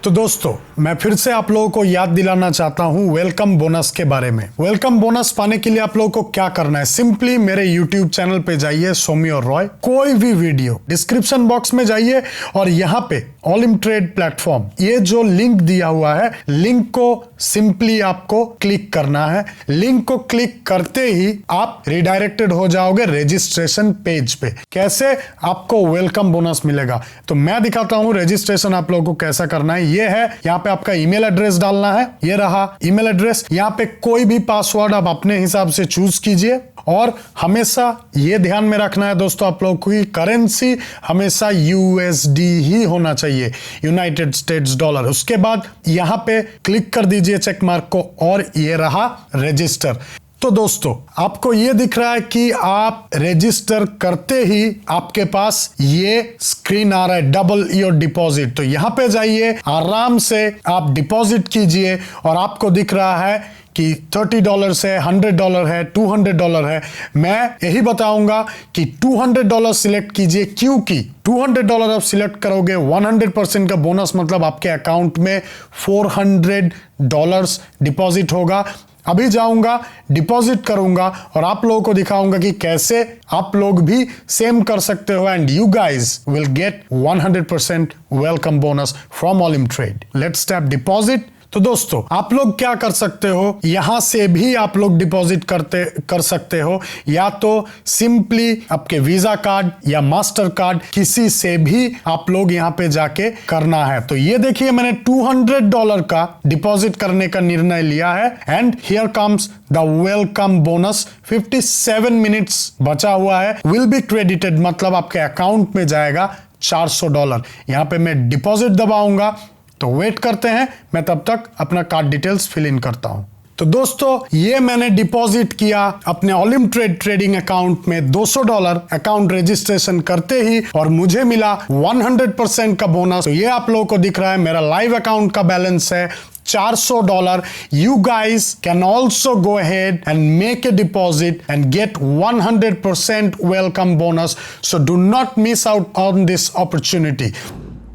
तो दोस्तों, मैं फिर से आप लोगों को याद दिलाना चाहता हूं वेलकम बोनस के बारे में। वेलकम बोनस पाने के लिए आप लोगों को क्या करना है, सिंपली मेरे यूट्यूब चैनल पे जाइए, सौम्य रॉय। कोई भी वीडियो डिस्क्रिप्शन बॉक्स में जाइए और यहाँ पे ऑलिम ट्रेड प्लेटफॉर्म, ये जो लिंक दिया हुआ है, लिंक को सिंपली आपको क्लिक करना है। लिंक को क्लिक करते ही आप रिडायरेक्टेड हो जाओगे रजिस्ट्रेशन पेज पे। कैसे आपको वेलकम बोनस मिलेगा, तो मैं दिखाता हूं रजिस्ट्रेशन आप लोगों को कैसा करना है। ये है, यहाँ पे आपका ईमेल एड्रेस डालना है, ये रहा ईमेल एड्रेस। यहाँ पे कोई भी पासवर्ड आप अपने हिसाब से चूज कीजिए और हमेशा ये ध्यान में रखना है दोस्तों आप लोगों की करेंसी हमेशा यूएसडी ही होना चाहिए, यूनाइटेड स्टेट्स डॉलर। उसके बाद यहाँ पे क्लिक कर दीजिए चेक मार्क को और ये रहा रजिस्टर। तो दोस्तों, आपको ये दिख रहा है कि आप रजिस्टर करते ही आपके पास ये स्क्रीन आ रहा है, डबल योर डिपॉजिट। तो यहाँ पे जाइए, आराम से आप डिपॉजिट कीजिए और आपको दिख रहा है कि $30 है, $100 है, $200 है। मैं यही बताऊंगा कि $200 सिलेक्ट कीजिए, क्योंकि $200 आप सिलेक्ट करोगे 100% का बोनस, मतलब आपके अकाउंट में $400 डिपॉजिट होगा। अभी जाऊंगा, डिपॉजिट करूंगा और आप लोगों को दिखाऊंगा कि कैसे आप लोग भी सेम कर सकते हो and you guys will get 100% welcome bonus from Olymp trade. Let's tap deposit. तो दोस्तों, आप लोग क्या कर सकते हो, यहां से भी आप लोग डिपॉजिट कर सकते हो, या तो सिंपली आपके वीजा कार्ड या मास्टर कार्ड किसी से भी आप लोग यहां पे जाके करना है। तो ये देखिए, मैंने $200 का डिपॉजिट करने का निर्णय लिया है and here comes the welcome bonus. 57 minutes बचा हुआ है, विल बी क्रेडिटेड, मतलब आपके अकाउंट में जाएगा $400। यहां पे मैं डिपॉजिट दबाऊंगा, तो वेट करते हैं, मैं तब तक अपना कार्ड डिटेल्स फिल इन करता हूं। तो दोस्तों, ये मैंने डिपॉजिट किया अपने ऑलिम ट्रेड ट्रेडिंग अकाउंट में $200 अकाउंट रजिस्ट्रेशन करते ही, और मुझे मिला 100% का बोनस। तो ये आप लोगों को दिख रहा है, मेरा लाइव अकाउंट का बैलेंस है $400। You guys can also go ahead and make a deposit and get 100% welcome bonus. So do not miss out on this opportunity.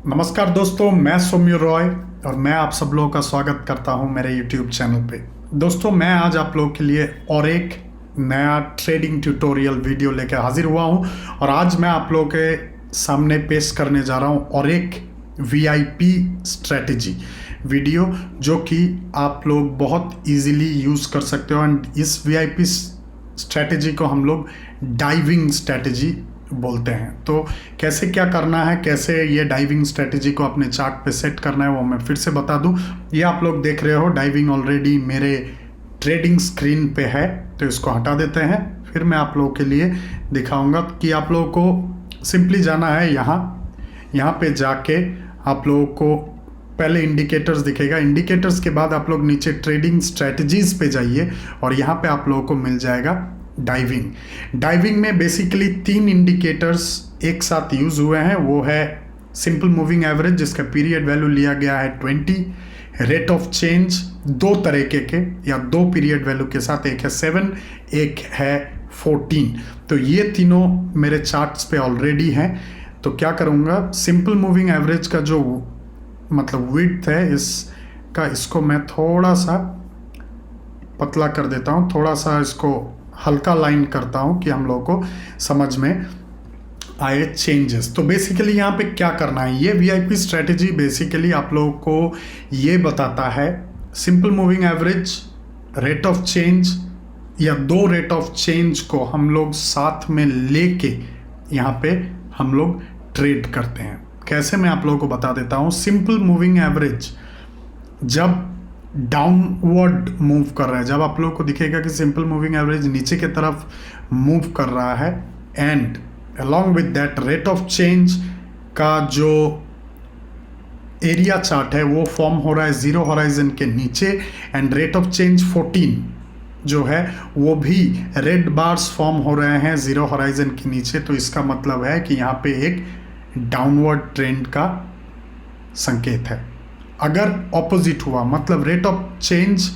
नमस्कार दोस्तों, मैं सौम्य रॉय और मैं आप सब लोगों का स्वागत करता हूं मेरे YouTube चैनल पे। दोस्तों, मैं आज आप लोगों के लिए और एक नया ट्रेडिंग ट्यूटोरियल वीडियो लेकर हाजिर हुआ हूं और आज मैं आप लोगों के सामने पेश करने जा रहा हूं और एक VIP स्ट्रेटजी वीडियो, जो कि आप लोग बहुत इजीली यूज़ कर सकते हो। एंड इस VIP स्ट्रेटजी को हम लोग डाइविंग स्ट्रेटजी बोलते हैं। तो कैसे क्या करना है, कैसे ये डाइविंग स्ट्रेटजी को अपने चार्ट पे सेट करना है, वो मैं फिर से बता दूं। ये आप लोग देख रहे हो, डाइविंग ऑलरेडी मेरे ट्रेडिंग स्क्रीन पे है, तो इसको हटा देते हैं। फिर मैं आप लोगों के लिए दिखाऊंगा कि आप लोगों को सिंपली जाना है यहाँ पे जाके आप लोगों को पहले इंडिकेटर्स दिखेगा। इंडिकेटर्स के बाद आप लोग नीचे ट्रेडिंग स्ट्रेटजीज पे जाइए और यहाँ पे आप लोगों को मिल जाएगा डाइविंग में बेसिकली 3 इंडिकेटर्स एक साथ यूज हुए हैं। वो है सिंपल मूविंग एवरेज, जिसका पीरियड वैल्यू लिया गया है 20, रेट ऑफ चेंज 2 तरीके के या 2 पीरियड वैल्यू के साथ, एक है 7, एक है 14। तो ये तीनों मेरे चार्ट्स पे ऑलरेडी हैं। तो क्या करूँगा, सिंपल मूविंग एवरेज का जो मतलब विड्थ है इसको मैं थोड़ा सा पतला कर देता हूँ, थोड़ा सा इसको हल्का लाइन करता हूं कि हम लोगों को समझ में आए चेंजेस। तो बेसिकली यहाँ पे क्या करना है, ये VIP स्ट्रेटजी बेसिकली आप लोगों को ये बताता है simple moving average, rate of change या 2 रेट ऑफ चेंज को हम लोग साथ में लेके यहाँ पे हम लोग ट्रेड करते हैं। कैसे, मैं आप लोगों को बता देता हूँ। सिंपल मूविंग एवरेज जब डाउनवर्ड मूव कर रहा है, जब आप लोगों को दिखेगा कि सिंपल मूविंग एवरेज नीचे की तरफ मूव कर रहा है and along with that rate of change का जो एरिया चार्ट है वो फॉर्म हो रहा है 0 हॉराइजन के नीचे एंड रेट ऑफ चेंज 14 जो है वो भी रेड बार्स फॉर्म हो रहे हैं 0 हॉराइजन के नीचे। तो इसका मतलब है कि यहाँ पे एक डाउनवर्ड ट्रेंड का संकेत है। अगर ऑपोजिट हुआ, मतलब rate of change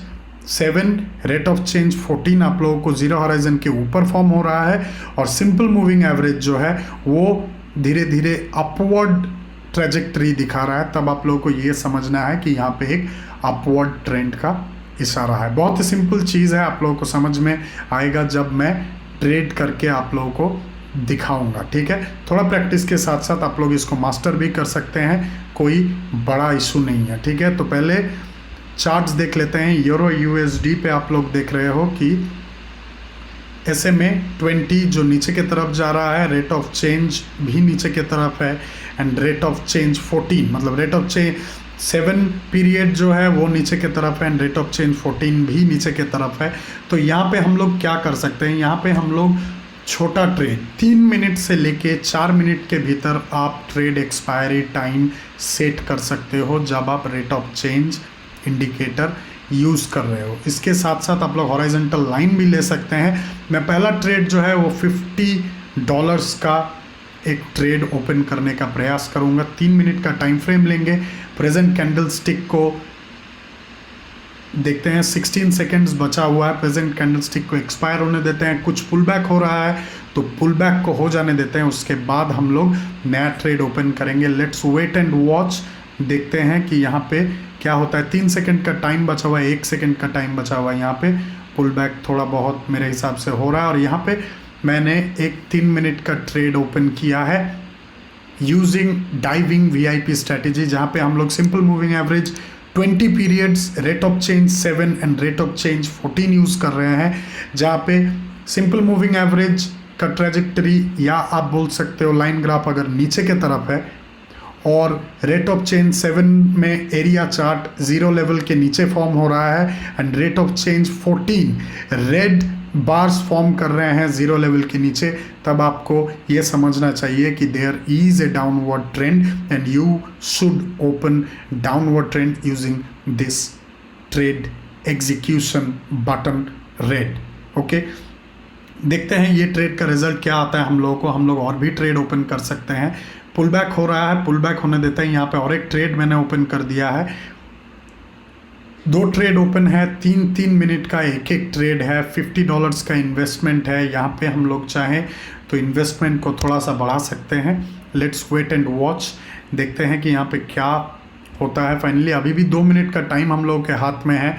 7, rate of change 14 आप लोगों को जीरो हॉराइजन के ऊपर फॉर्म हो रहा है, और सिंपल मूविंग एवरेज जो है वो धीरे धीरे अपवर्ड ट्रेजेक्टरी दिखा रहा है, तब आप लोगों को ये समझना है कि यहाँ पे एक अपवर्ड ट्रेंड का इशारा है। बहुत ही सिंपल चीज़ है, आप लोगों को समझ में आएगा जब मैं ट्रेड करके आप लोगों को दिखाऊंगा, ठीक है। थोड़ा प्रैक्टिस के साथ साथ आप लोग इसको मास्टर भी कर सकते हैं, कोई बड़ा इशू नहीं है, ठीक है। तो पहले चार्ट्स देख लेते हैं। यूरो यूएसडी पे आप लोग देख रहे हो कि SMA 20 जो नीचे की तरफ जा रहा है, रेट ऑफ चेंज भी नीचे की तरफ है, एंड रेट ऑफ चेंज 14, मतलब रेट ऑफ चेंज 7 पीरियड जो है वो नीचे की तरफ है, एंड रेट ऑफ चेंज 14 भी नीचे की तरफ है। तो यहाँ पे हम लोग क्या कर सकते हैं, यहाँ पे हम लोग छोटा ट्रेड 3 मिनट से लेके 4 मिनट के भीतर आप ट्रेड एक्सपायरी टाइम सेट कर सकते हो जब आप rate of change indicator use कर रहे हो। इसके साथ साथ आप लोग हॉरिजॉन्टल लाइन भी ले सकते हैं। मैं पहला ट्रेड जो है वो $50 का एक ट्रेड ओपन करने का प्रयास करूंगा। 3 मिनट का टाइम फ्रेम लेंगे। प्रेजेंट कैंडल स्टिक को देखते हैं, 16 सेकेंड्स बचा हुआ है। प्रेजेंट कैंडल स्टिक को एक्सपायर होने देते हैं। कुछ पुल बैक हो रहा है तो पुल बैक को हो जाने देते हैं, उसके बाद हम लोग नया ट्रेड ओपन करेंगे। लेट्स वेट एंड वॉच, देखते हैं कि यहाँ पे क्या होता है। 3 सेकंड का टाइम बचा हुआ है, 1 सेकंड का टाइम बचा हुआ है। यहाँ पे पुल बैक थोड़ा बहुत मेरे हिसाब से हो रहा है, और यहाँ पे मैंने एक 3 मिनट का ट्रेड ओपन किया है यूजिंग डाइविंग VIP स्ट्रैटेजी, जहाँ पे हम लोग simple moving average 20 periods, rate of change 7 and rate of change 14 use कर रहे हैं। जहाँ पे सिंपल मूविंग एवरेज का ट्रेजेक्टरी, या आप बोल सकते हो लाइन ग्राफ अगर नीचे के तरफ है, और रेट ऑफ चेंज 7 में एरिया चार्ट 0 लेवल के नीचे फॉर्म हो रहा है, and rate of change 14 red bars form कर रहे हैं 0 लेवल के नीचे, तब आपको ये समझना चाहिए कि there is a downward trend and you should open downward trend using this trade execution button red. Okay, देखते हैं ये ट्रेड का रिजल्ट क्या आता है हम लोगों को। हम लोग और भी ट्रेड ओपन कर सकते हैं। पुल बैक हो रहा है, पुल बैक होने देते हैं। यहाँ पे और एक ट्रेड मैंने ओपन कर दिया है। 2 ट्रेड ओपन है, 3 मिनट का एक ट्रेड है। $50 का इन्वेस्टमेंट है। यहाँ पे हम लोग चाहें तो इन्वेस्टमेंट को थोड़ा सा बढ़ा सकते हैं। लेट्स वेट एंड वॉच, देखते हैं कि यहाँ पे क्या होता है। फाइनली अभी भी 2 मिनट का टाइम हम लोगों के हाथ में है।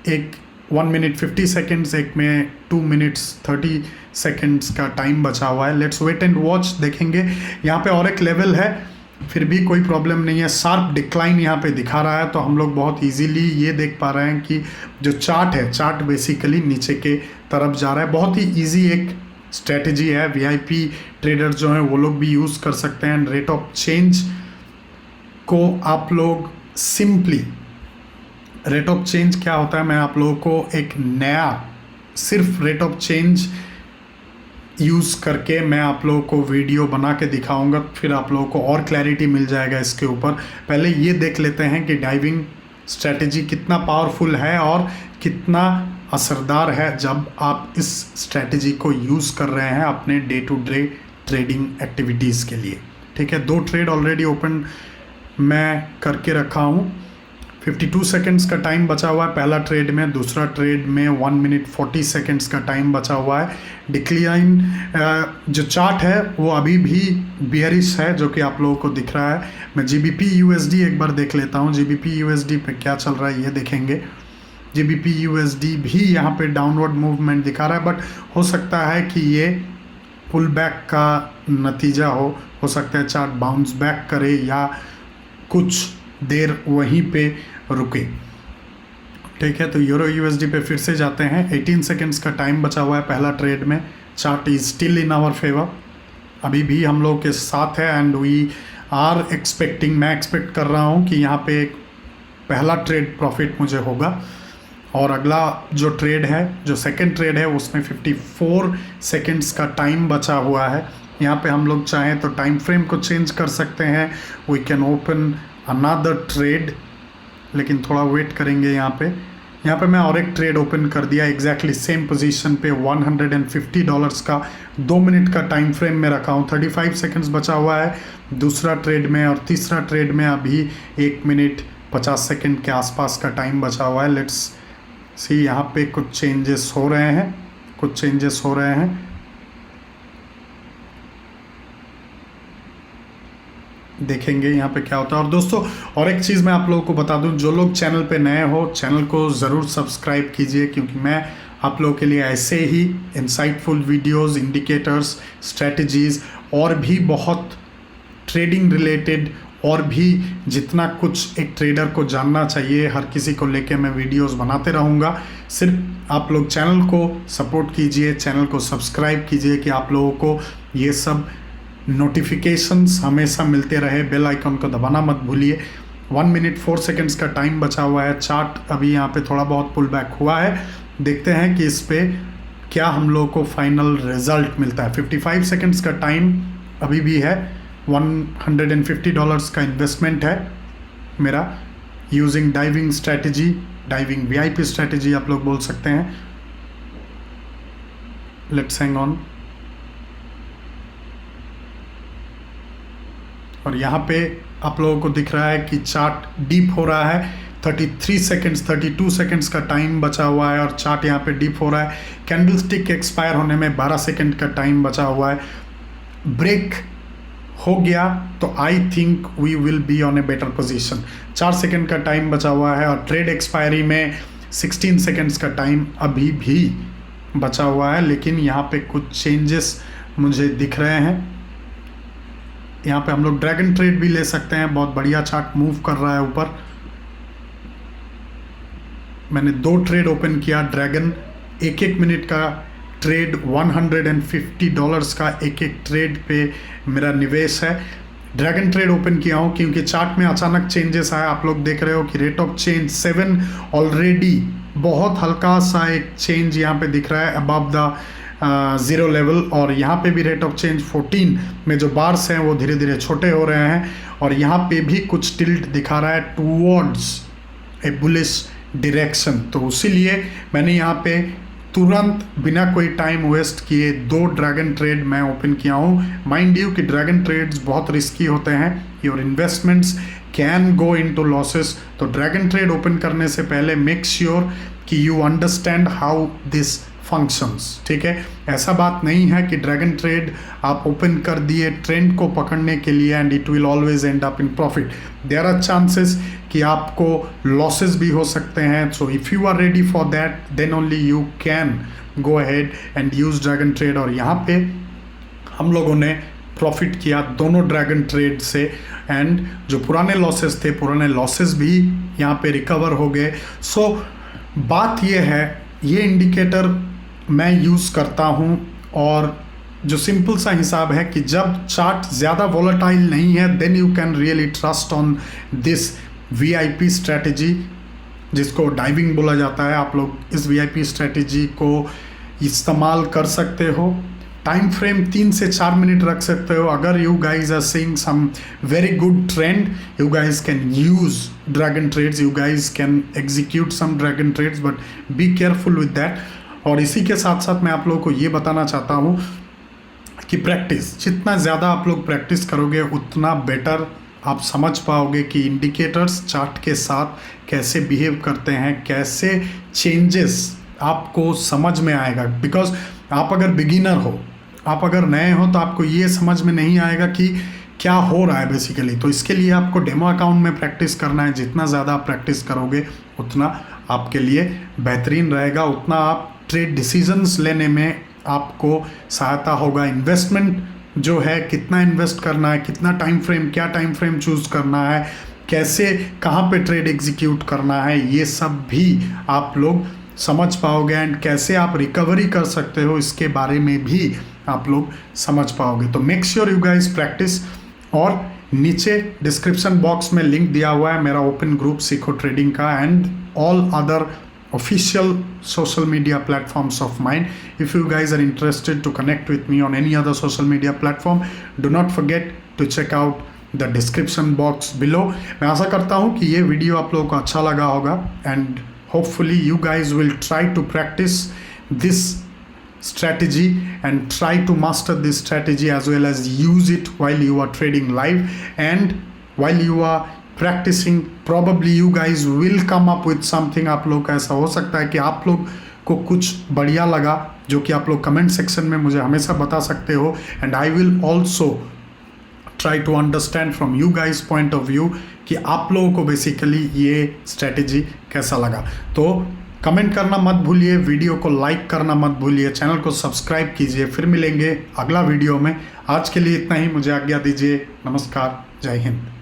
एक 1 मिनट 50 सेकेंड्स, एक में 2 मिनट्स 30 सेकेंड्स का टाइम बचा हुआ है। लेट्स वेट एंड वॉच, देखेंगे। यहाँ पे और एक लेवल है, फिर भी कोई प्रॉब्लम नहीं है। शार्प डिक्लाइन यहाँ पे दिखा रहा है, तो हम लोग बहुत इजीली ये देख पा रहे हैं कि जो चार्ट है, चार्ट बेसिकली नीचे के तरफ जा रहा है। बहुत ही इजी एक स्ट्रेटजी है, VIP ट्रेडर जो हैं वो लोग भी यूज़ कर सकते हैं। रेट ऑफ चेंज को आप लोग सिंपली, रेट ऑफ चेंज क्या होता है, मैं आप लोगों को एक नया सिर्फ रेट ऑफ चेंज यूज़ करके मैं आप लोगों को वीडियो बना के दिखाऊंगा, फिर आप लोगों को और क्लैरिटी मिल जाएगा इसके ऊपर। पहले ये देख लेते हैं कि डाइविंग स्ट्रैटेजी कितना पावरफुल है और कितना असरदार है जब आप इस स्ट्रैटेजी को यूज़ कर रहे हैं अपने day to day trading activities के लिए। ठीक है, 2 ट्रेड ऑलरेडी ओपन मैं करके रखा हूँ। 52 सेकेंड्स का टाइम बचा हुआ है पहला ट्रेड में। दूसरा ट्रेड में 1 मिनट 40 सेकेंड्स का टाइम बचा हुआ है। डिक्लाइन जो चार्ट है वो अभी भी बियरिश है, जो कि आप लोगों को दिख रहा है। मैं GBP USD एक बार देख लेता हूँ। GBP USD पे क्या चल रहा है ये देखेंगे। GBP USD भी यहाँ पे डाउनवर्ड मूवमेंट दिखा रहा है, बट हो सकता है कि ये पुल बैक का नतीजा हो सकता है चार्ट बाउंस बैक करे या कुछ देर वहीं पे रुके। ठीक है, तो यूरो USD पे फिर से जाते हैं। 18 सेकेंड्स का टाइम बचा हुआ है पहला ट्रेड में। Chart is still in our favour, अभी भी हम लोग के साथ है, एंड वी आर एक्सपेक्टिंग, मैं एक्सपेक्ट कर रहा हूँ कि यहाँ पे एक पहला ट्रेड प्रॉफिट मुझे होगा। और अगला जो ट्रेड है, जो सेकंड ट्रेड है, उसमें 54 सेकेंड्स का टाइम बचा हुआ है। यहाँ पे हम लोग चाहें तो टाइम फ्रेम को चेंज कर सकते हैं। We can open another trade, लेकिन थोड़ा वेट करेंगे। यहाँ पे मैं और एक ट्रेड ओपन कर दिया एग्जैक्टली सेम पोजीशन पे। $150 का 2 मिनट का टाइम फ्रेम में रखा हूँ। 35 सेकेंड्स बचा हुआ है दूसरा ट्रेड में, और तीसरा ट्रेड में अभी 1 मिनट 50 सेकंड के आसपास का टाइम बचा हुआ है। लेट्स सी, यहाँ पे कुछ चेंजेस हो रहे हैं। देखेंगे यहाँ पे क्या होता है। और दोस्तों, और एक चीज़ मैं आप लोगों को बता दूं, जो लोग चैनल पे नए हो, चैनल को ज़रूर सब्सक्राइब कीजिए, क्योंकि मैं आप लोगों के लिए ऐसे ही इंसाइटफुल वीडियोस, इंडिकेटर्स, स्ट्रेटजीज और भी बहुत ट्रेडिंग रिलेटेड और भी जितना कुछ एक ट्रेडर को जानना चाहिए, हर किसी को लेके मैं वीडियोस बनाते रहूँगा। सिर्फ आप लोग चैनल को सपोर्ट कीजिए, चैनल को सब्सक्राइब कीजिए कि आप लोगों को ये सब नोटिफिकेशंस हमेशा मिलते रहे। बेल आइकन को दबाना मत भूलिए। 1 मिनट 4 सेकंड्स का टाइम बचा हुआ है। चार्ट अभी यहाँ पे थोड़ा बहुत पुल बैक हुआ है। देखते हैं कि इस पे क्या हम लोगों को फाइनल रिजल्ट मिलता है। 55 सेकंड्स का टाइम अभी भी है। $150 का इन्वेस्टमेंट है मेरा, using diving strategy, diving VIP strategy आप लोग बोल सकते हैं। Let's hang on. और यहाँ पे आप लोगों को दिख रहा है कि चार्ट डीप हो रहा है। 32 सेकंड्स का टाइम बचा हुआ है और चार्ट यहाँ पे डीप हो रहा है। कैंडलस्टिक एक्सपायर होने में 12 सेकंड का टाइम बचा हुआ है। ब्रेक हो गया तो I think we will be on a better position. 4 second का टाइम बचा हुआ है और ट्रेड एक्सपायरी में 16 सेकंड्स का टाइम अभी भी बचा हुआ है। लेकिन यहाँ पे कुछ चेंजेस मुझे दिख रहे हैं। यहाँ पे हम लोग ड्रैगन ट्रेड भी ले सकते हैं। बहुत बढ़िया चार्ट मूव कर रहा है ऊपर। मैंने 2 ट्रेड ओपन किया। ड्रैगन 1 मिनट का ट्रेड, $150 का एक ट्रेड पे मेरा निवेश है। ड्रैगन ट्रेड ओपन किया हूँ क्योंकि चार्ट में अचानक चेंजेस आया। आप लोग देख रहे हो कि रेट ऑफ चेंज 7 ऑलरेडी, बहुत हल्का सा एक चेंज यहाँ पे दिख रहा है अबव द 0 लेवल। और यहाँ पे भी रेट ऑफ चेंज 14 में जो बार्स हैं वो धीरे धीरे छोटे हो रहे हैं। और यहाँ पे भी कुछ टिल्ट दिखा रहा है टूवर्ड्स ए बुलिश डायरेक्शन। तो इसीलिए मैंने यहाँ पे तुरंत बिना कोई टाइम वेस्ट किए 2 ड्रैगन ट्रेड मैं ओपन किया हूँ। माइंड यू कि ड्रैगन ट्रेड्स बहुत रिस्की होते हैं। Your investments can go into losses. तो ड्रैगन ट्रेड ओपन करने से पहले मेक श्योर कि you understand how this functions. ठीक है, ऐसा बात नहीं है कि ड्रैगन ट्रेड आप ओपन कर दिए ट्रेंड को पकड़ने के लिए and it will always end up in profit. There are chances कि आपको लॉसेस भी हो सकते हैं। So if you are ready for that then only you can go ahead and use dragon trade. और यहाँ पे हम लोगों ने प्रॉफिट किया दोनों ड्रैगन ट्रेड से एंड जो पुराने लॉसेस थे, पुराने लॉसेस भी यहाँ पे रिकवर हो गए। सो बात ये है, ये इंडिकेटर मैं यूज़ करता हूँ और जो सिंपल सा हिसाब है कि जब चार्ट ज़्यादा वॉलेटाइल नहीं है then you can really trust on this VIP strategy, जिसको डाइविंग बोला जाता है। आप लोग इस VIP स्ट्रैटेजी को इस्तेमाल कर सकते हो। टाइम फ्रेम 3 से 4 मिनट रख सकते हो। अगर you guys are seeing some very good trend, you guys can use dragon trades, you guys can execute some dragon trades, but be careful with that. और इसी के साथ साथ मैं आप लोगों को ये बताना चाहता हूँ कि प्रैक्टिस, जितना ज़्यादा आप लोग प्रैक्टिस करोगे उतना बेटर आप समझ पाओगे कि इंडिकेटर्स चार्ट के साथ कैसे बिहेव करते हैं, कैसे चेंजेस आपको समझ में आएगा। बिकॉज आप अगर बिगिनर हो, आप अगर नए हो तो आपको ये समझ में नहीं आएगा कि क्या हो रहा है बेसिकली। तो इसके लिए आपको डेमो अकाउंट में प्रैक्टिस करना है। जितना ज़्यादा आप प्रैक्टिस करोगे उतना आपके लिए बेहतरीन रहेगा, उतना आप ट्रेड डिसीजंस लेने में आपको सहायता होगा। इन्वेस्टमेंट जो है, कितना इन्वेस्ट करना है, कितना टाइम फ्रेम, क्या टाइम फ्रेम चूज़ करना है, कैसे कहाँ पे ट्रेड एग्जीक्यूट करना है, ये सब भी आप लोग समझ पाओगे। एंड कैसे आप रिकवरी कर सकते हो इसके बारे में भी आप लोग समझ पाओगे। तो make sure you guys practice. और नीचे डिस्क्रिप्शन बॉक्स में लिंक दिया हुआ है मेरा ओपन ग्रुप सीखो ट्रेडिंग का and all other official social media platforms of mine. If you guys are interested to connect with me on any other social media platform, do not forget to check out the description box below. मैं आशा करता हूँ कि ये video आप लोगों को अच्छा लगा होगा and hopefully you guys will try to practice this strategy and try to master this strategy as well as use it while you are trading live and while you are practicing, probably you guys will come up with something. आप लोग का ऐसा हो सकता है कि आप लोग को कुछ बढ़िया लगा, जो कि आप लोग कमेंट सेक्शन में मुझे हमेशा बता सकते हो, and I will also try to understand from you guys point of view कि आप लोगों को बेसिकली ये स्ट्रेटेजी कैसा लगा। तो कमेंट करना मत भूलिए, वीडियो को लाइक करना मत भूलिए, चैनल को सब्सक्राइब कीजिए। फिर मिलेंगे अगला वीडियो में। आज के लिए इतना ही, मुझे आज्ञा दीजिए। नमस्कार, जय हिंद।